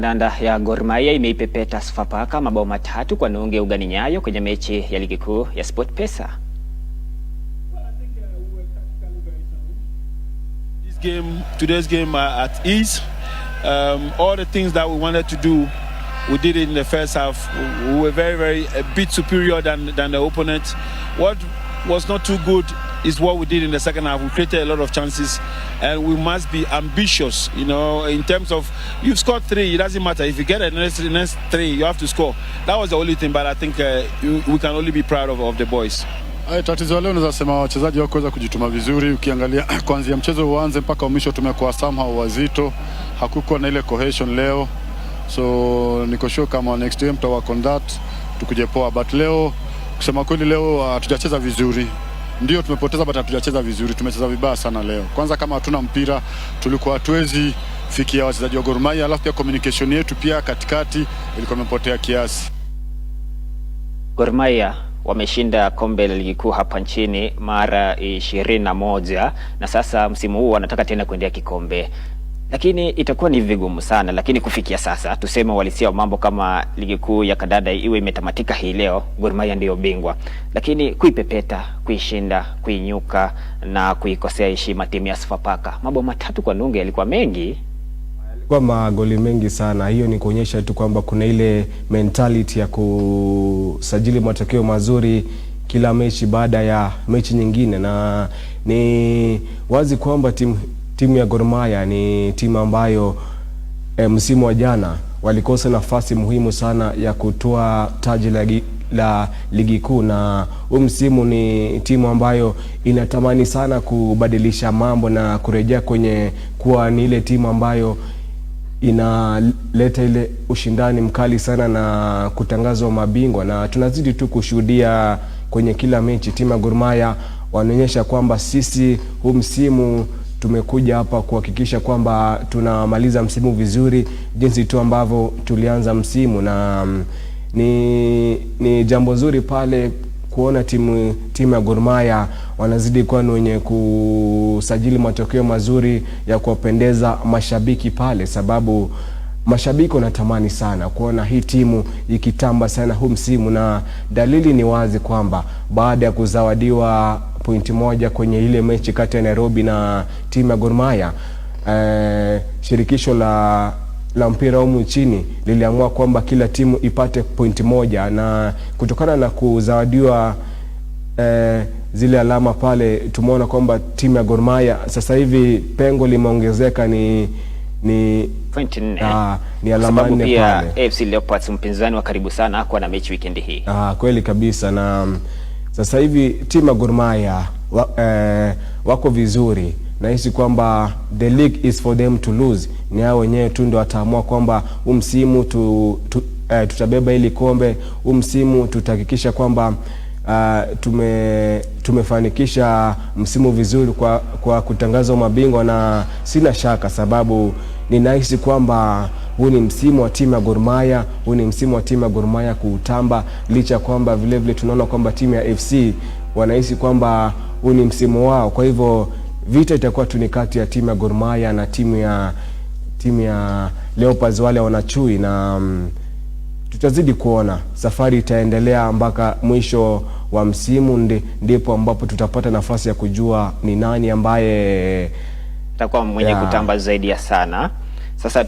Kandanda ya Gor Mahia imeipepeta Sofapaka mabao 3 kwa nunge ugani Nyayo kwenye mechi ya ligi kuu ya SportPesa. Today's game at ease. All the things that we wanted to do, we did it in the first half. We were a bit superior than the opponent. What was not too good is what we did in the second half. We created a lot of chances, and we must be ambitious, you know, in terms of, you've scored 3, it doesn't matter. If you get the next 3, you have to score. That was the only thing, but I think we can only be proud of the boys. Tatizo leo naweza sema wachezaji wako kujituma vizuri. Ukiangalia kuanzia mchezo uanze mpaka mwisho tumekuwa somehow wazito. Hakukuwa na ile cohesion leo. So niko sure kama next game tutawork on that tukuje poa, but leo kusema kweli leo hatujacheza vizuri. Ndio tumepoteza, but hatujacheza vizuri. Tumecheza vibaya sana leo. Kwanza kama hatuna mpira tulikuwa hatuwezi fikia wachezaji wa Gor Mahia, alafu pia communication yetu pia katikati ilikuwa imepotea kiasi. Gor Mahia wameshinda kombe la ligi kuu hapa nchini mara 21 na sasa msimu huu wanataka tena kuendea kikombe. Lakini itakuwa ni vigumu sana, lakini kufikia sasa tuseme walisia mambo kama ligi kuu ya kandanda iwe imetamatika hii leo, Gor Mahia ndio bingwa. Lakini kuipepeta, kuishinda, kuinyuka na kuikosea heshima timu ya Sofapaka. Mabao 3 kwa nunge yalikuwa mengi. Kwa magoli mengi sana. Hiyo ni kuonyesha tu kwamba kuna ile mentality ya kusajili matokeo mazuri kila mechi baada ya mechi nyingine, na ni wazi kwamba timu ya Gor Mahia ni timu ambayo msimu wa jana walikosa nafasi muhimu sana ya kutoa taji la ligi kuu, na msimu ni timu ambayo inatamani sana kubadilisha mambo na kurejea kwenye kuwa ni ile timu ambayo inaleta ile ushindani mkali sana na kutangazwa mabingwa, na tunazidi tu kushuhudia kwenye kila mechi timu ya Gor Mahia wanaonyesha kwamba sisi huu msimu tumekuja hapa kuhakikisha kwamba tunamaliza msimu vizuri jinsi tu ambavyo tulianza msimu, na ni jambo zuri pale kuona timu ya Gor Mahia wanazidi kuwa wenye kusajili matokeo mazuri ya kuwapendeza mashabiki pale, sababu mashabiki wanatamani sana kuona hii timu ikitamba sana huu msimu, na dalili ni wazi kwamba baada ya kuzawadiwa pointi 1 kwenye ile mechi kati ya Nairobi na timu ya Gor Mahia, shirikisho la mpira humu nchini liliamua kwamba kila timu ipate pointi 1, na kutokana na kuzawadiwa zile alama pale tumeona kwamba timu ya Gor Mahia sasa hivi pengo limeongezeka ni pointi 4. Ni alama 4 pale. AFC Leopards mpinzani wa karibu sana hakuwa na mechi weekend hii. Kweli kabisa, na sasa hivi timu ya Gor Mahia wako vizuri. Nahisi kwamba the league is for them to lose. Ni hao wenyewe tu ndio wataamua kwamba msimu tutabeba ili kombe, msimu tutahakikisha kwamba tumefanikisha msimu vizuri kwa kutangaza mabingwa, na sina shaka sababu ninahisi kwamba huu ni msimu wa timu ya Gor Mahia, huu ni msimu wa timu ya Gor Mahia kutamba, licha kwamba vile tunaona kwamba timu ya FC wanahisi kwamba huu ni msimu wao. Kwa hivyo vita itakuwa tu ni kati ya timu ya Gor Mahia na timu ya Leopards wale wanachui, na tutazidi kuona safari itaendelea mpaka mwisho wa msimu, ndipo ambapo tutapata nafasi ya kujua ni nani ambaye atakuwa mwenye kutamba zaidi ya sana. Sasa